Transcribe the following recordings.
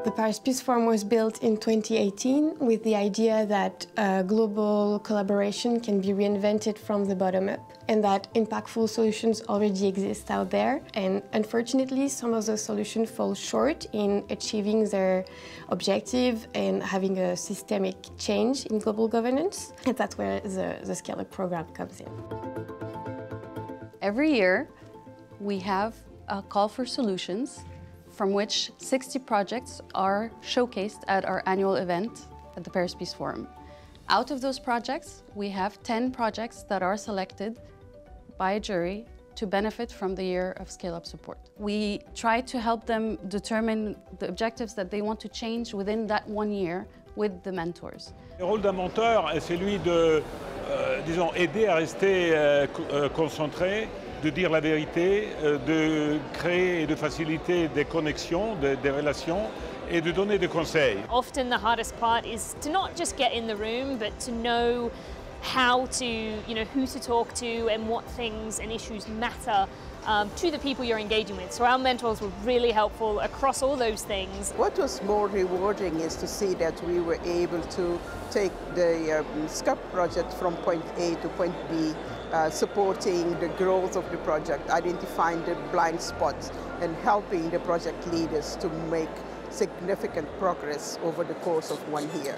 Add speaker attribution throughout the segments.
Speaker 1: The Paris Peace Forum was built in 2018 with the idea that global collaboration can be reinvented from the bottom up and that impactful solutions already exist out there. And unfortunately, some of those solutions fall short in achieving their objective and having a systemic change in global governance. And that's where the SCUP program comes in.
Speaker 2: Every year, we have a call for solutions from which 60 projects are showcased at our annual event at the Paris Peace Forum. Out of those projects, we have 10 projects that are selected by a jury to benefit from the year of scale-up support. We try to help them determine the objectives that they want to change within that 1 year with the mentors.
Speaker 3: Le rôle d'un mentor est celui de, disons, aider à rester concentré, de dire la vérité, de créer et de faciliter des connexions, des relations et de donner des conseils.
Speaker 4: Often the hardest part is to not just get in the room, but to know how to, who to talk to and what things and issues matter to the people you're engaging with. So our mentors were really helpful across all those things.
Speaker 5: What was more rewarding is to see that we were able to take the SCUP project from point A to point B, supporting the growth of the project, identifying the blind spots, and helping the project leaders to make significant progress over the course of 1 year.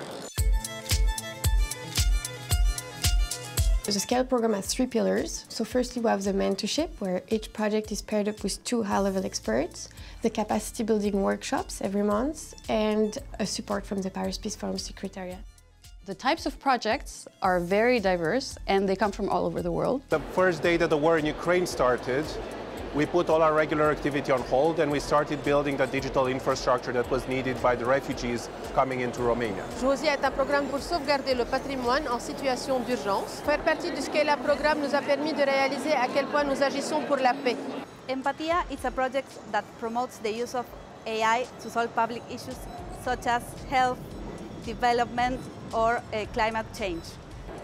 Speaker 1: The SCUP program has 3 pillars. So firstly, we have the mentorship, where each project is paired up with 2 high-level experts, the capacity building workshops every month, and a support from the Paris Peace Forum Secretariat.
Speaker 2: The types of projects are very diverse and they come from all over the world.
Speaker 6: The first day that the war in Ukraine started, we put all our regular activity on hold and we started building the digital infrastructure that was needed by the refugees coming into Romania.
Speaker 7: Josia est un programme pour sauvegarder le patrimoine en situation d'urgence. Faire partie du SCUP programme nous a permis de réaliser à quel point nous agissons pour la paix.
Speaker 8: Empatia is a project that promotes the use of AI to solve public issues such as health, development, or climate change.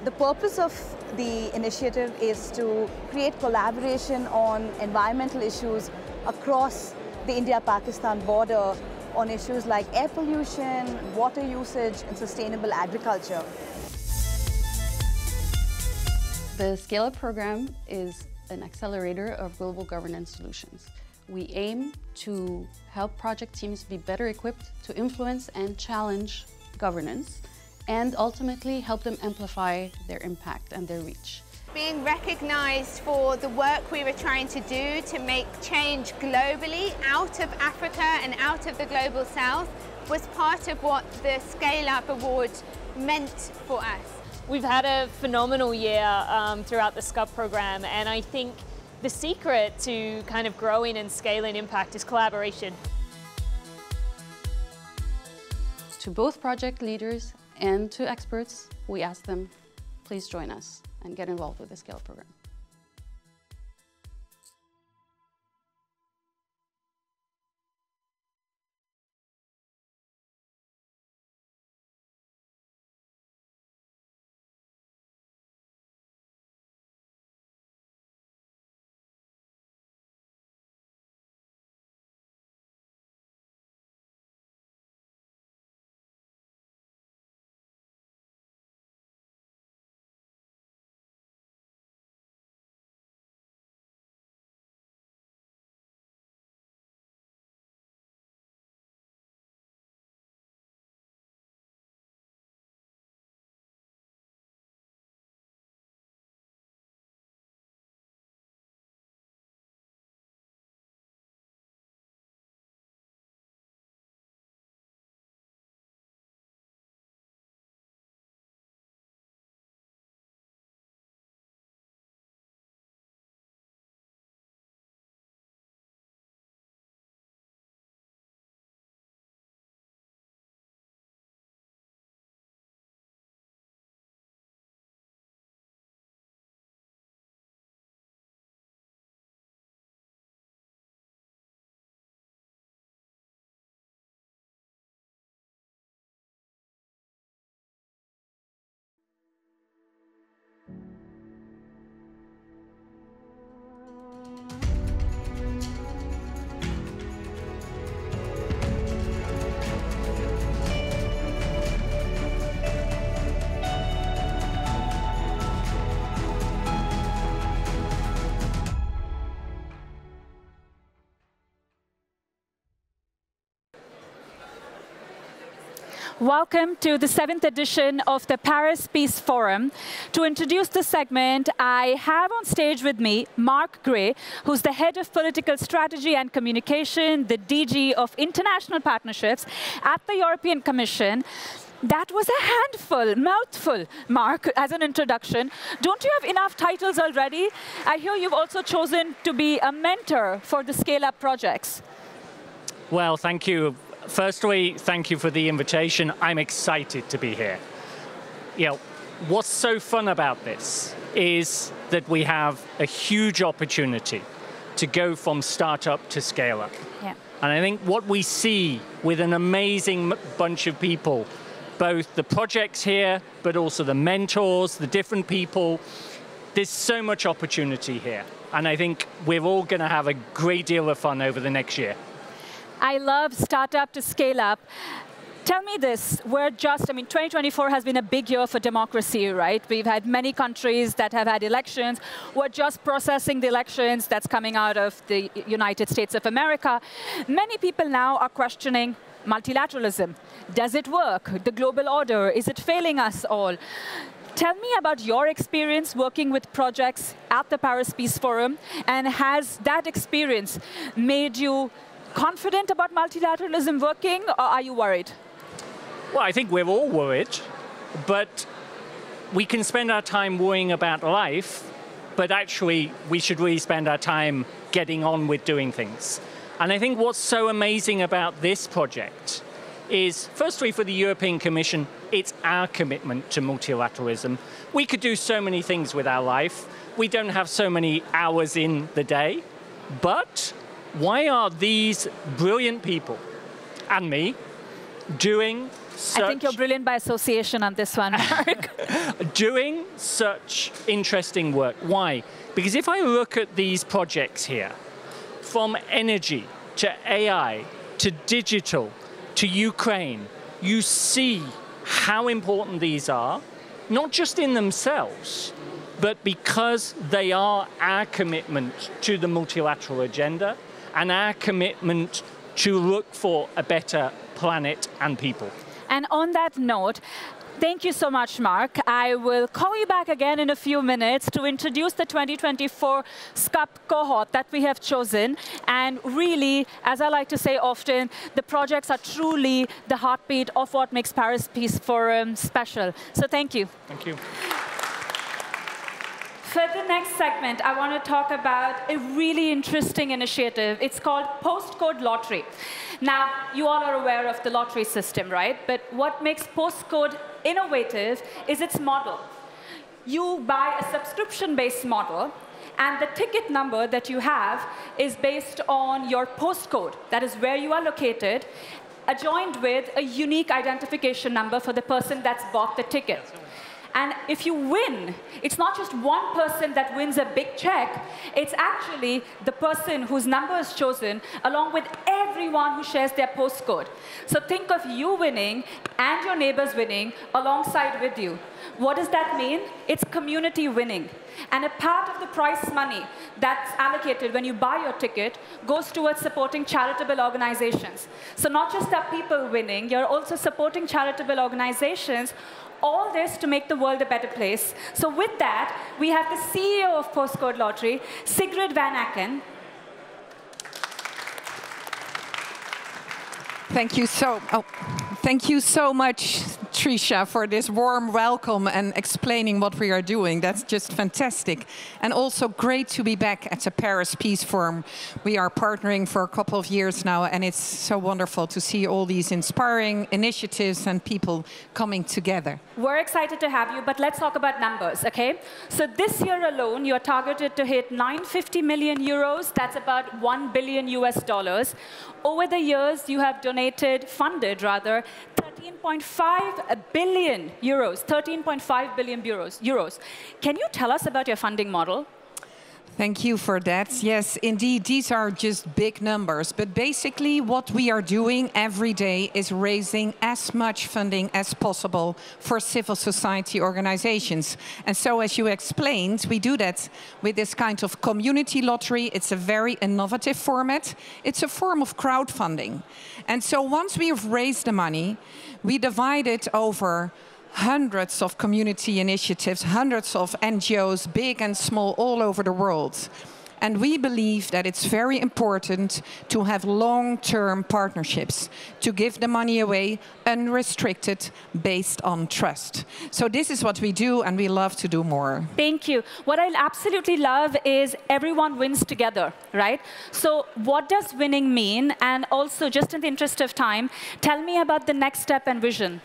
Speaker 9: The purpose of the initiative is to create collaboration on environmental issues across the India-Pakistan border on issues like air pollution, water usage, and sustainable agriculture.
Speaker 2: The Scale-Up program is an accelerator of global governance solutions. We aim to help project teams be better equipped to influence and challenge governance, and ultimately help them amplify their impact and their reach.
Speaker 10: Being recognised for the work we were trying to do to make change globally out of Africa and out of the Global South was part of what the Scale Up Award meant for us.
Speaker 4: We've had a phenomenal year throughout the SCUP program, and I think the secret to kind of growing and scaling impact is collaboration.
Speaker 2: To both project leaders and to experts, we ask them, please join us and get involved with the SCALE program.
Speaker 11: Welcome to the 7th edition of the Paris Peace Forum. To introduce this segment, I have on stage with me Mark Gray, who's the head of political strategy and communication, the DG of international partnerships at the European Commission. That was a mouthful, Mark, as an introduction. Don't you have enough titles already? I hear you've also chosen to be a mentor for the Scale-Up projects.
Speaker 12: Well, thank you. Firstly, thank you for the invitation. I'm excited to be here. You know, what's so fun about this is that we have a huge opportunity to go from startup to scale up.
Speaker 11: Yeah.
Speaker 12: And I think what we see with an amazing bunch of people, both the projects here, but also the mentors, the different people, there's so much opportunity here. And I think we're all going to have a great deal of fun over the next year.
Speaker 11: I love startup to scale up. Tell me this, 2024 has been a big year for democracy, right? We've had many countries that have had elections. We're just processing the elections that's coming out of the United States of America. Many people now are questioning multilateralism. Does it work? The global order, is it failing us all? Tell me about your experience working with projects at the Paris Peace Forum, and has that experience made you confident about multilateralism working, or are you worried?
Speaker 12: Well, I think we're all worried, but we can spend our time worrying about life, but actually we should really spend our time getting on with doing things. And I think what's so amazing about this project is, firstly, for the European Commission, it's our commitment to multilateralism. We could do so many things with our life. We don't have so many hours in the day, but why are these brilliant people and me doing such...
Speaker 11: I think you're brilliant by association on this one, Mark.
Speaker 12: doing such interesting work. Why? Because if I look at these projects here, from energy to AI to digital to Ukraine, you see how important these are, not just in themselves, but because they are our commitment to the multilateral agenda and our commitment to look for a better planet and people.
Speaker 11: And on that note, thank you so much, Mark. I will call you back again in a few minutes to introduce the 2024 SCUP cohort that we have chosen. And really, as I like to say often, the projects are truly the heartbeat of what makes Paris Peace Forum special. So thank you.
Speaker 12: Thank you.
Speaker 11: For the next segment, I want to talk about a really interesting initiative. It's called Postcode Lottery. Now, you all are aware of the lottery system, right? But what makes Postcode innovative is its model. You buy a subscription-based model, and the ticket number that you have is based on your postcode. That is where you are located, adjoined with a unique identification number for the person that's bought the ticket. And if you win, it's not just one person that wins a big check. It's actually the person whose number is chosen, along with everyone who shares their postcode. So think of you winning and your neighbors winning alongside with you. What does that mean? It's community winning. And a part of the prize money that's allocated when you buy your ticket goes towards supporting charitable organizations. So not just that people winning, you're also supporting charitable organizations. All this to make the world a better place. So with that, we have the CEO of Postcode Lottery, Sigrid Van Aken.
Speaker 13: Thank you so much, Tricia, for this warm welcome and explaining what we are doing. That's just fantastic. And also great to be back at the Paris Peace Forum. We are partnering for a couple of years now, and it's so wonderful to see all these inspiring initiatives and people coming together.
Speaker 11: We're excited to have you, but let's talk about numbers, okay? So this year alone, you're targeted to hit 950 million euros. That's about $1 billion US. Over the years, you have funded 13.5 billion euros, 13.5 billion euros. Can you tell us about your funding model?
Speaker 13: Thank you for that. Yes, indeed, these are just big numbers. But basically, what we are doing every day is raising as much funding as possible for civil society organizations. And so, as you explained, we do that with this kind of community lottery. It's a very innovative format. It's a form of crowdfunding. And so once we have raised the money, we divide it over hundreds of community initiatives, hundreds of NGOs, big and small, all over the world. And we believe that it's very important to have long-term partnerships, to give the money away unrestricted, based on trust. So this is what we do, and we love to do more.
Speaker 11: Thank you. What I absolutely love is everyone wins together, right? So what does winning mean? And also, just in the interest of time, tell me about the next step and vision.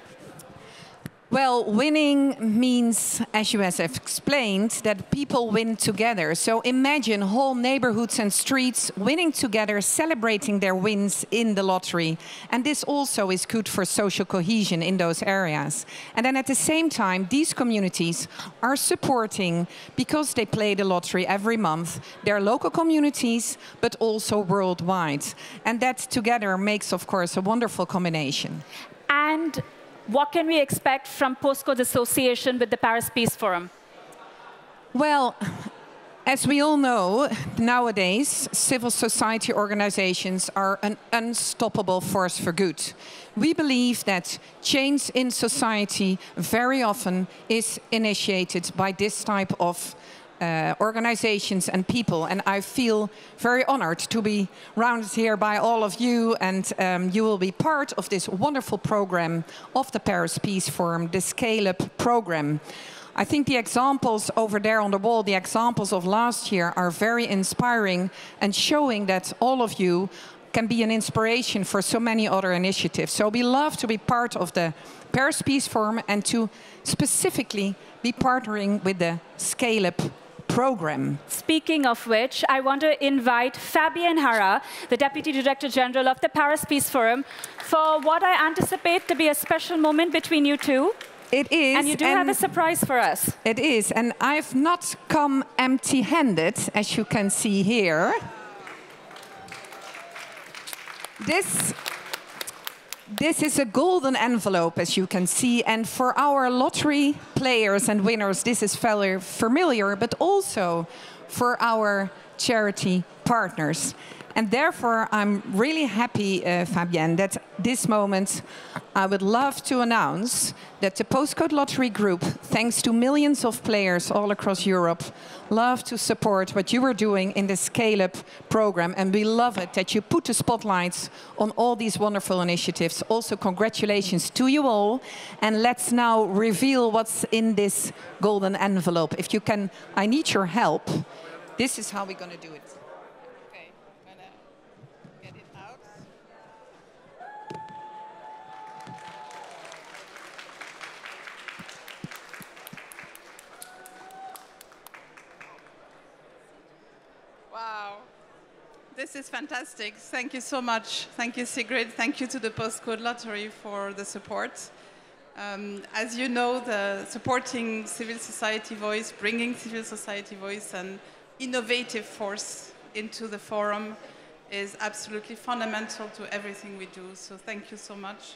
Speaker 13: Well, winning means, as you have explained, that people win together. So imagine whole neighborhoods and streets winning together, celebrating their wins in the lottery. And this also is good for social cohesion in those areas. And then at the same time, these communities are supporting, because they play the lottery every month, their local communities, but also worldwide. And that together makes, of course, a wonderful combination.
Speaker 11: And what can we expect from Postcode's association with the Paris Peace Forum?
Speaker 13: Well, as we all know, nowadays, civil society organizations are an unstoppable force for good. We believe that change in society very often is initiated by this type of organizations and people, and I feel very honored to be rounded here by all of you, and you will be part of this wonderful program of the Paris Peace Forum, the SCUP program. I think the examples over there on the wall, the examples of last year, are very inspiring and showing that all of you can be an inspiration for so many other initiatives. So we love to be part of the Paris Peace Forum and to specifically be partnering with the SCUP program.
Speaker 11: Speaking of which, I want to invite Fabienne Hara, the Deputy Director General of the Paris Peace Forum, for what I anticipate to be a special moment between you two.
Speaker 13: It is.
Speaker 11: And you do have a surprise for us.
Speaker 13: It is, and I've not come empty-handed, as you can see here. This is a golden envelope, as you can see, and for our lottery players and winners, this is very familiar, but also for our charity partners. And therefore, I'm really happy, Fabienne, that this moment I would love to announce that the Postcode Lottery Group, thanks to millions of players all across Europe, love to support what you are doing in the SCUP program. And we love it that you put the spotlights on all these wonderful initiatives. Also, congratulations to you all. And let's now reveal what's in this golden envelope. If you can, I need your help. This is how we're going to do it.
Speaker 14: Wow, this is fantastic. Thank you so much. Thank you, Sigrid. Thank you to the Postcode Lottery for the support. As you know, the supporting civil society voice, bringing civil society voice and innovative force into the forum is absolutely fundamental to everything we do. So thank you so much.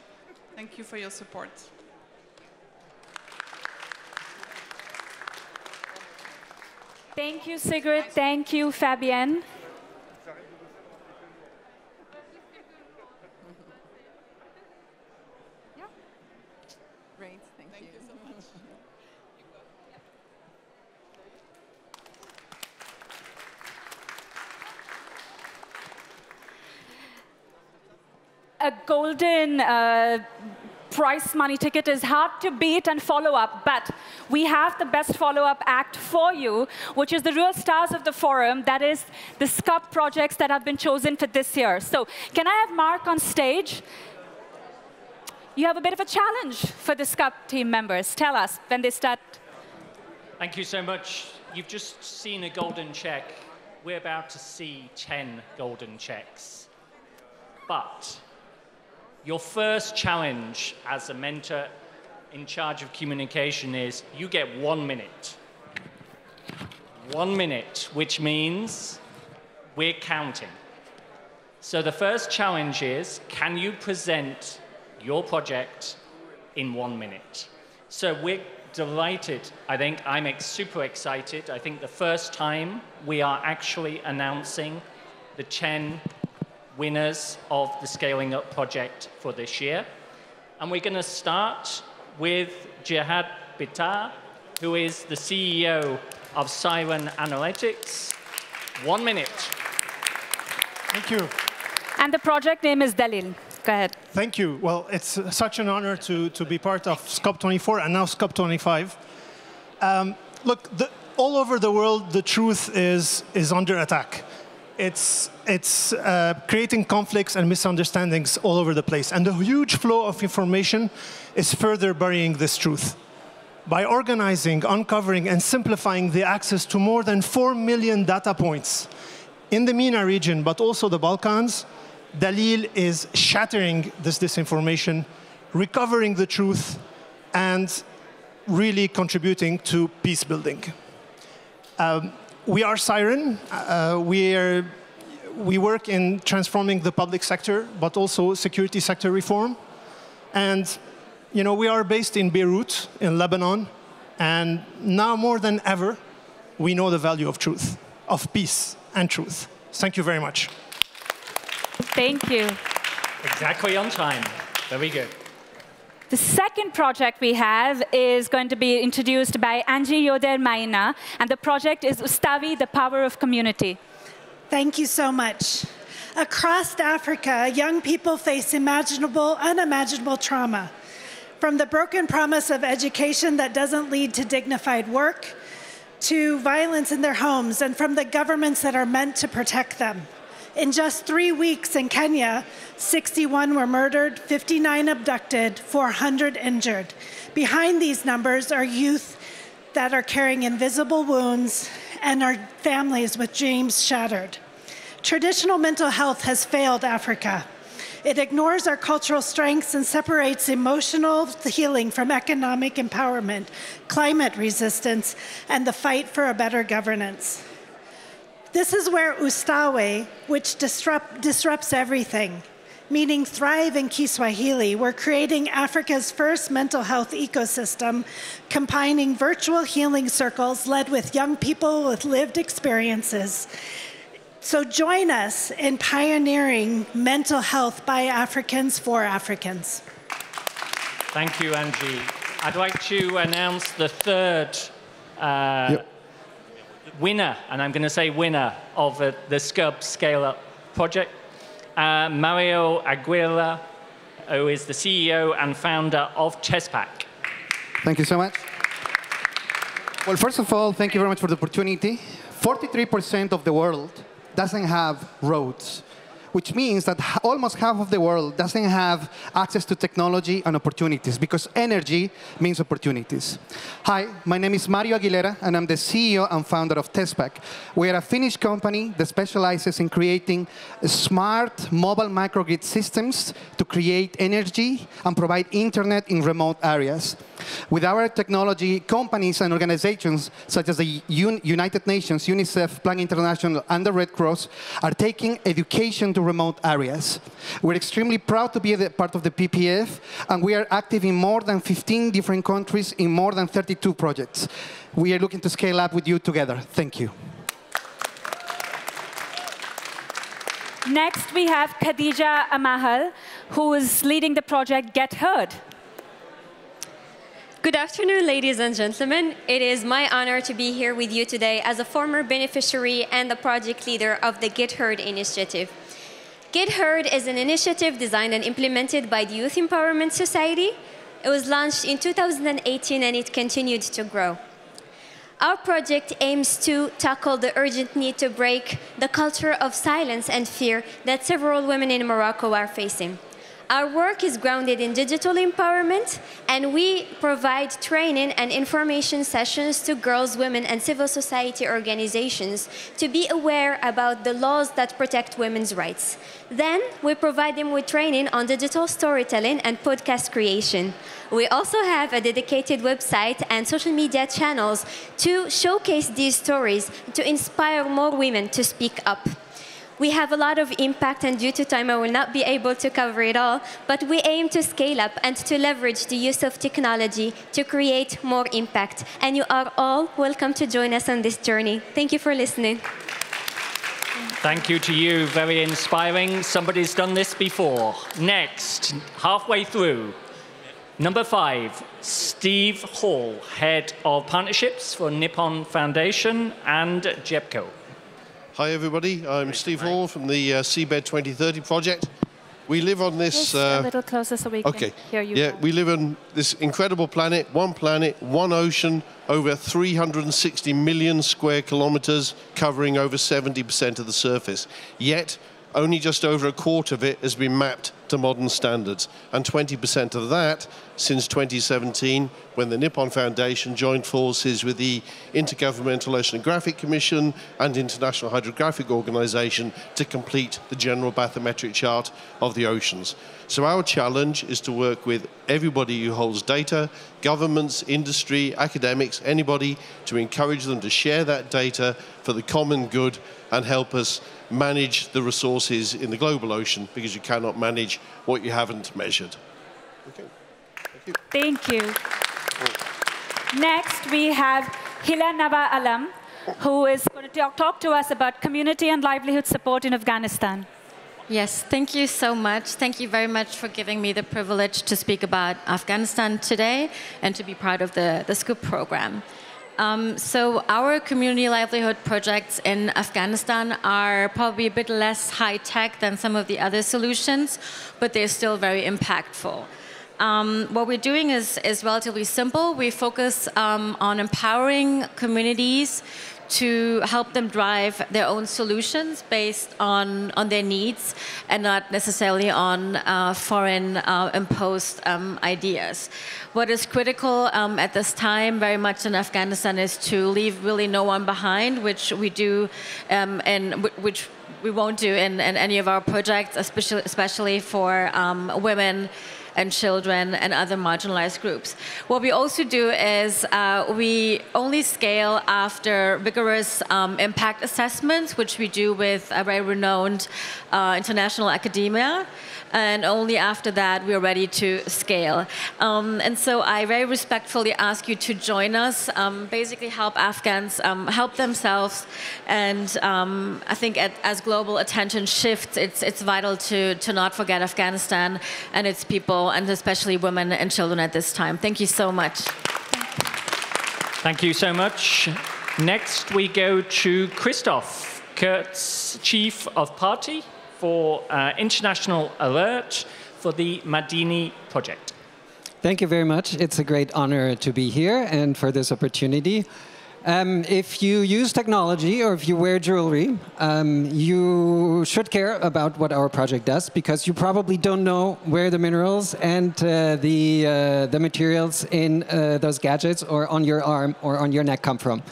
Speaker 14: Thank you for your support.
Speaker 11: Thank you, Sigrid. Thank you, Fabienne.
Speaker 13: Yeah. Great. Thank you so much.
Speaker 11: A golden prize money ticket is hard to beat and follow up, but we have the best follow-up act for you, which is the real stars of the forum, that is the SCUP projects that have been chosen for this year. So can I have Mark on stage? You have a bit of a challenge for the SCUP team members. Tell us when they start.
Speaker 12: Thank you so much. You've just seen a golden check. We're about to see 10 golden checks. But your first challenge as a mentor in charge of communication is you get 1 minute. 1 minute, which means we're counting. So the first challenge is, can you present your project in 1 minute? So we're delighted. I think I'm super excited. I think the first time we are actually announcing the 10 winners of the Scaling Up project for this year. And we're going to start with Jihad Bittar, who is the CEO of Siren Analytics. 1 minute.
Speaker 15: Thank you.
Speaker 11: And the project name is Dalil. Go ahead.
Speaker 15: Thank you. Well, it's such an honor to be part of SCUP 24 and now SCUP 25. Look, all over the world, the truth is under attack. It's creating conflicts and misunderstandings all over the place. And the huge flow of information is further burying this truth. By organizing, uncovering, and simplifying the access to more than 4 million data points in the MENA region, but also the Balkans, Dalil is shattering this disinformation, recovering the truth, and really contributing to peace building. We are Siren. We work in transforming the public sector, but also security sector reform. And we are based in Beirut, in Lebanon. And now more than ever, we know the value of truth, of peace and truth. Thank you very much.
Speaker 11: Thank you.
Speaker 12: Exactly on time. Very good.
Speaker 11: The second project we have is going to be introduced by Angie Yoder Maina, and the project is Ustawi, the Power of Community.
Speaker 16: Thank you so much. Across Africa, young people face imaginable, unimaginable trauma. From the broken promise of education that doesn't lead to dignified work, to violence in their homes, and from the governments that are meant to protect them. In just 3 weeks in Kenya, 61 were murdered, 59 abducted, 400 injured. Behind these numbers are youth that are carrying invisible wounds and our families with dreams shattered. Traditional mental health has failed Africa. It ignores our cultural strengths and separates emotional healing from economic empowerment, climate resistance, and the fight for a better governance. This is where Ustawi, which disrupts everything, meaning thrive in Kiswahili. We're creating Africa's first mental health ecosystem, combining virtual healing circles led with young people with lived experiences. So join us in pioneering mental health by Africans for Africans.
Speaker 12: Thank you, Angie. I'd like to announce the third winner, and I'm going to say winner, of the SCUP Scale Up project. Mario Aguilera, who is the CEO and founder of Chespac.
Speaker 17: Thank you so much. Well, first of all, thank you very much for the opportunity. 43% of the world doesn't have roads, which means that almost half of the world doesn't have access to technology and opportunities, because energy means opportunities. Hi, my name is Mario Aguilera, and I'm the CEO and founder of Chespac. We are a Finnish company that specializes in creating smart mobile microgrid systems to create energy and provide internet in remote areas. With our technology, companies and organizations such as the United Nations, UNICEF, Plan International, and the Red Cross are taking education to remote areas. We're extremely proud to be a part of the PPF, and we are active in more than 15 different countries in more than 32 projects. We are looking to scale up with you together. Thank you.
Speaker 11: Next, we have Khadija Amahal, who is leading the project Get Heard.
Speaker 18: Good afternoon, ladies and gentlemen. It is my honor to be here with you today as a former beneficiary and the project leader of the Get Heard initiative. Get Heard is an initiative designed and implemented by the Youth Empowerment Society. It was launched in 2018 and it continued to grow. Our project aims to tackle the urgent need to break the culture of silence and fear that several women in Morocco are facing. Our work is grounded in digital empowerment, and we provide training and information sessions to girls, women, and civil society organizations to be aware about the laws that protect women's rights. Then, we provide them with training on digital storytelling and podcast creation. We also have a dedicated website and social media channels to showcase these stories, to inspire more women to speak up. We have a lot of impact, and due to time, I will not be able to cover it all, but we aim to scale up and to leverage the use of technology to create more impact. And you are all welcome to join us on this journey. Thank you for listening.
Speaker 12: Thank you to you, very inspiring. Somebody's done this before. Next, halfway through, number 5, Steve Hall, Head of Partnerships for Nippon Foundation and JEPCO.
Speaker 19: Hi everybody, I'm Steve Hall from the Seabed 2030 project. We live on this...
Speaker 11: a little closer so we can hear you.
Speaker 19: Yeah, we live on this incredible planet, one ocean, over 360 million square kilometers, covering over 70% of the surface. Yet, only just over a quarter of it has been mapped to modern standards, and 20% of that since 2017, when the Nippon Foundation joined forces with the Intergovernmental Oceanographic Commission and International Hydrographic Organization to complete the general bathymetric chart of the oceans. So our challenge is to work with everybody who holds data, governments, industry, academics, anybody, to encourage them to share that data for the common good and help us manage the resources in the global ocean, because you cannot manage what you haven't measured. Okay.
Speaker 11: Thank you. Next, we have Hila Nava Alam, who is going to talk to us about community and livelihood support in Afghanistan.
Speaker 20: Yes, thank you so much. Thank you very much for giving me the privilege to speak about Afghanistan today and to be part of the SCUP program. So our community livelihood projects in Afghanistan are probably a bit less high-tech than some of the other solutions, but they're still very impactful. What we're doing is relatively simple. We focus on empowering communities to help them drive their own solutions based on their needs and not necessarily on foreign imposed ideas. What is critical at this time very much in Afghanistan is to leave really no one behind, which we do and which we won't do in any of our projects, especially for women and children and other marginalized groups. What we also do is we only scale after rigorous impact assessments, which we do with a very renowned international academia. And only after that we're ready to scale. And so I very respectfully ask you to join us, basically help Afghans help themselves. And I think as global attention shifts, it's vital to not forget Afghanistan and its people, and especially women and children at this time. Thank you so much.
Speaker 12: Thank you so much. Next we go to Christoph Kurtz, Chief of Party for International Alert for the Madini project.
Speaker 21: Thank you very much. It's a great honor to be here and for this opportunity. If you use technology or if you wear jewelry, you should care about what our project does, because you probably don't know where the minerals and the materials in those gadgets or on your arm or on your neck come from.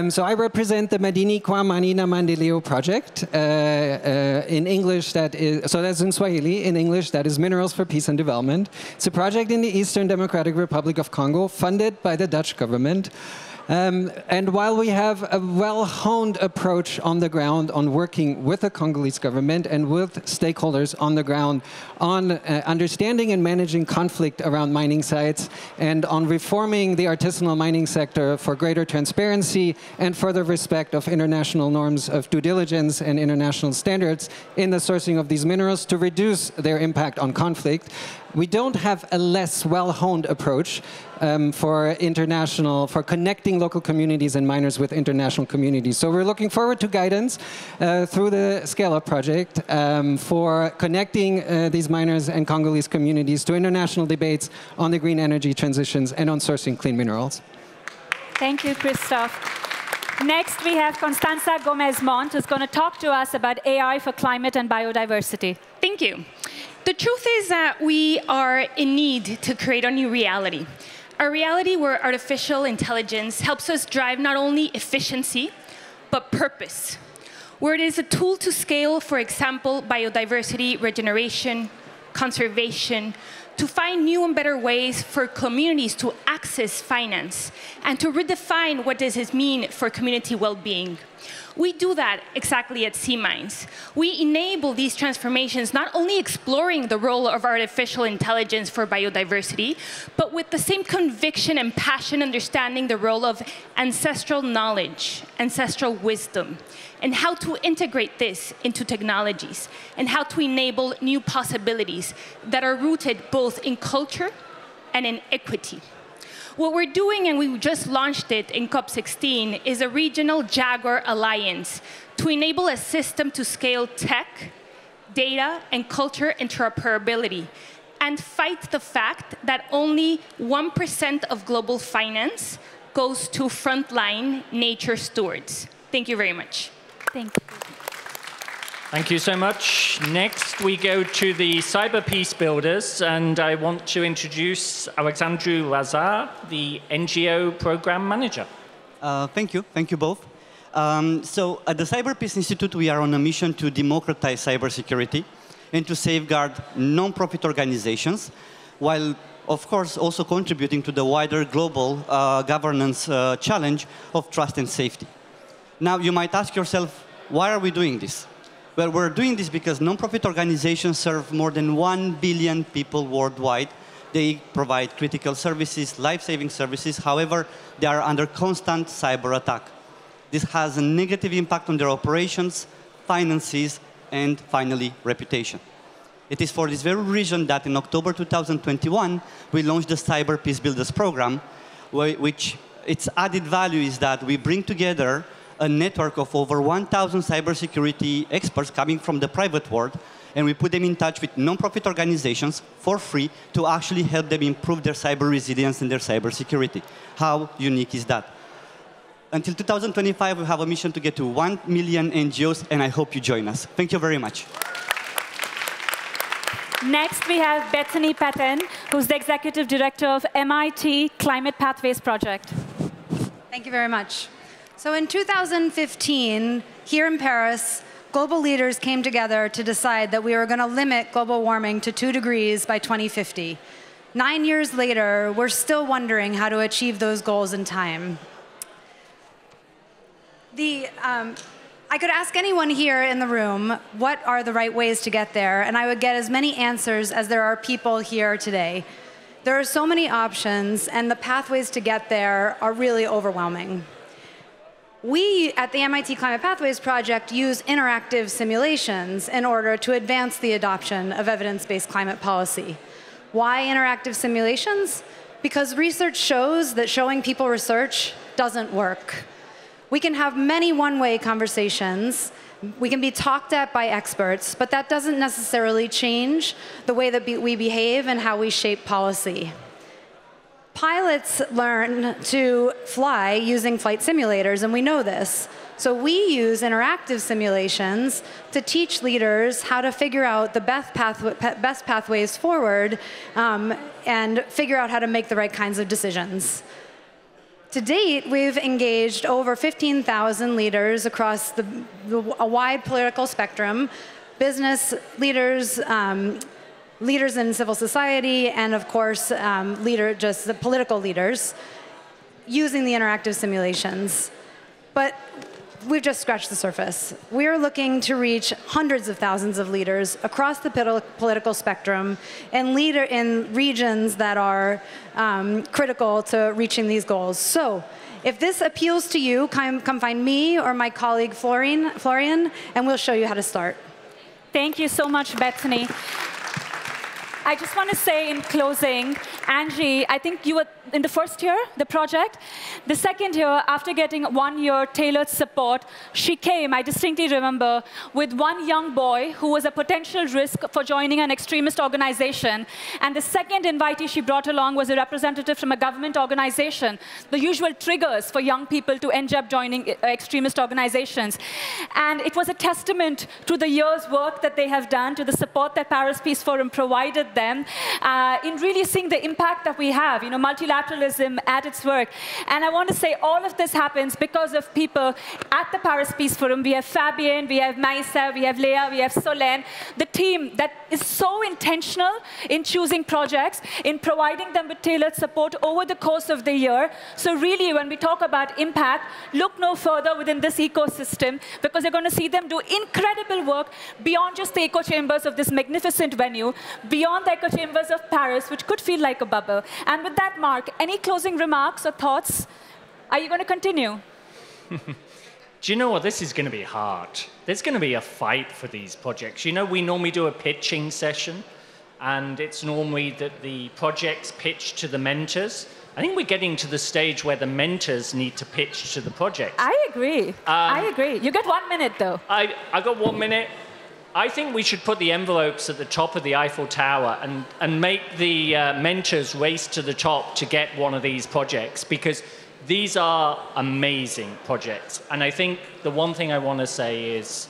Speaker 21: So I represent the Madini kwa Manina Maendeleo project. In English, that is, so that's in Swahili. In English, that is Minerals for Peace and Development. It's a project in the Eastern Democratic Republic of Congo, funded by the Dutch government. And while we have a well-honed approach on the ground on working with the Congolese government and with stakeholders on the ground on understanding and managing conflict around mining sites and on reforming the artisanal mining sector for greater transparency and further respect of international norms of due diligence and international standards in the sourcing of these minerals to reduce their impact on conflict, we don't have a less well-honed approach for connecting local communities and miners with international communities. So we're looking forward to guidance through the Scale Up project for connecting these miners and Congolese communities to international debates on the green energy transitions and on sourcing clean minerals.
Speaker 11: Thank you, Christoph. Next, we have Constanza Gomez-Mont, who's going to talk to us about AI for climate and biodiversity.
Speaker 22: Thank you.
Speaker 3: The truth is that we are in need to create a new reality. A reality where artificial intelligence helps us drive not only efficiency, but purpose. Where it is a tool to scale, for example, biodiversity, regeneration, conservation, to find new and better ways for communities to access finance, and to redefine what does this mean for community well-being. We do that exactly at C-Minds. We enable these transformations, not only exploring the role of artificial intelligence for biodiversity, but with the same conviction and passion understanding the role of ancestral knowledge, ancestral wisdom, and how to integrate this into technologies, and how to enable new possibilities that are rooted both in culture and in equity. What we're doing, and we just launched it in COP16, is a regional Jaguar alliance to enable a system to scale tech, data, and culture interoperability, and fight the fact that only 1% of global finance goes to frontline nature stewards. Thank you very much.
Speaker 11: Thank you.
Speaker 12: Thank you so much. Next, we go to the Cyber Peace Builders, and I want to introduce Alexandru Lazar, the NGO Program Manager.
Speaker 22: Thank you. Thank you both. So at the Cyber Peace Institute, we are on a mission to democratize cybersecurity and to safeguard non-profit organizations, while, of course, also contributing to the wider global governance challenge of trust and safety. Now, you might ask yourself, why are we doing this? Well, we're doing this because non-profit organizations serve more than 1 billion people worldwide. They provide critical services, life-saving services. However, they are under constant cyber attack. This has a negative impact on their operations, finances, and finally, reputation. It is for this very reason that in October 2021, we launched the Cyber Peace Builders program, which its added value is that we bring together a network of over 1,000 cybersecurity experts coming from the private world, and we put them in touch with non-profit organizations for free to actually help them improve their cyber resilience and their cybersecurity. How unique is that? Until 2025, we have a mission to get to 1 million NGOs, and I hope you join us. Thank you very much.
Speaker 11: Next, we have Bethany Patton, who's the Executive Director of MIT Climate Pathways Project.
Speaker 23: Thank you very much. So in 2015, here in Paris, global leaders came together to decide that we were going to limit global warming to 2 degrees by 2050. 9 years later, we're still wondering how to achieve those goals in time. I could ask anyone here in the room, what are the right ways to get there? And I would get as many answers as there are people here today. There are so many options, and the pathways to get there are really overwhelming. We, at the MIT Climate Pathways Project, use interactive simulations in order to advance the adoption of evidence-based climate policy. Why interactive simulations? Because research shows that showing people research doesn't work. We can have many one-way conversations. We can be talked at by experts, but that doesn't necessarily change the way that we behave and how we shape policy. Pilots learn to fly using flight simulators, and we know this. So we use interactive simulations to teach leaders how to figure out the best pathways forward and figure out how to make the right kinds of decisions. To date, we've engaged over 15,000 leaders across a wide political spectrum, business leaders, leaders in civil society, and of course, just the political leaders, using the interactive simulations. But we've just scratched the surface. We are looking to reach hundreds of thousands of leaders across the political spectrum and in regions that are critical to reaching these goals. So if this appeals to you, come find me or my colleague Florian, and we'll show you how to start.
Speaker 11: Thank you so much, Bethany. I just want to say in closing Angie, I think you were in the first year, the project. The second year, after getting 1 year tailored support, she came, I distinctly remember, with one young boy who was a potential risk for joining an extremist organization. And the second invitee she brought along was a representative from a government organization, the usual triggers for young people to end up joining extremist organizations. And it was a testament to the year's work that they have done, to the support that Paris Peace Forum provided them, in really seeing the impact that we have, multilateralism at its work. And I want to say all of this happens because of people at the Paris Peace Forum. We have Fabien, we have Maïssa, we have Léa, we have Solène, the team that is so intentional in choosing projects, in providing them with tailored support over the course of the year. So really, when we talk about impact, look no further within this ecosystem, because you're going to see them do incredible work beyond just the echo chambers of this magnificent venue, beyond the echo chambers of Paris, which could feel like a bubble. And with that, Mark, any closing remarks or thoughts? Are you going to continue?
Speaker 12: Do you know what? This is going to be hard. There's going to be a fight for these projects. We normally do a pitching session, and it's normally that the projects pitch to the mentors. I think we're getting to the stage where the mentors need to pitch to the project.
Speaker 11: I agree. I agree. You get 1 minute, though.
Speaker 12: I got 1 minute. I think we should put the envelopes at the top of the Eiffel Tower and make the mentors race to the top to get one of these projects, because these are amazing projects. And I think the one thing I want to say is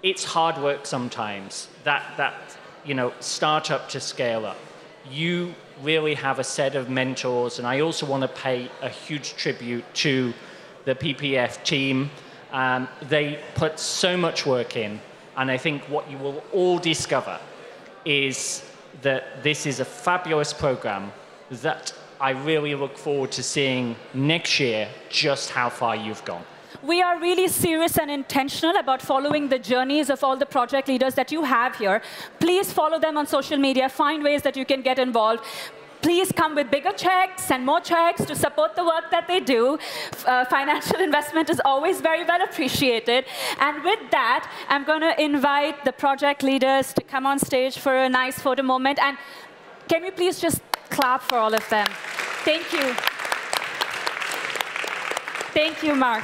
Speaker 12: it's hard work sometimes, that startup to scale up. You really have a set of mentors, and I also want to pay a huge tribute to the PPF team. They put so much work in. And I think what you will all discover is that this is a fabulous program that I really look forward to seeing next year just how far you've gone.
Speaker 11: We are really serious and intentional about following the journeys of all the project leaders that you have here. Please follow them on social media, find ways that you can get involved. Please come with bigger checks and more checks to support the work that they do. Financial investment is always very well appreciated. And with that, I'm going to invite the project leaders to come on stage for a nice photo moment. And can we please just clap for all of them? Thank you. Thank you, Mark.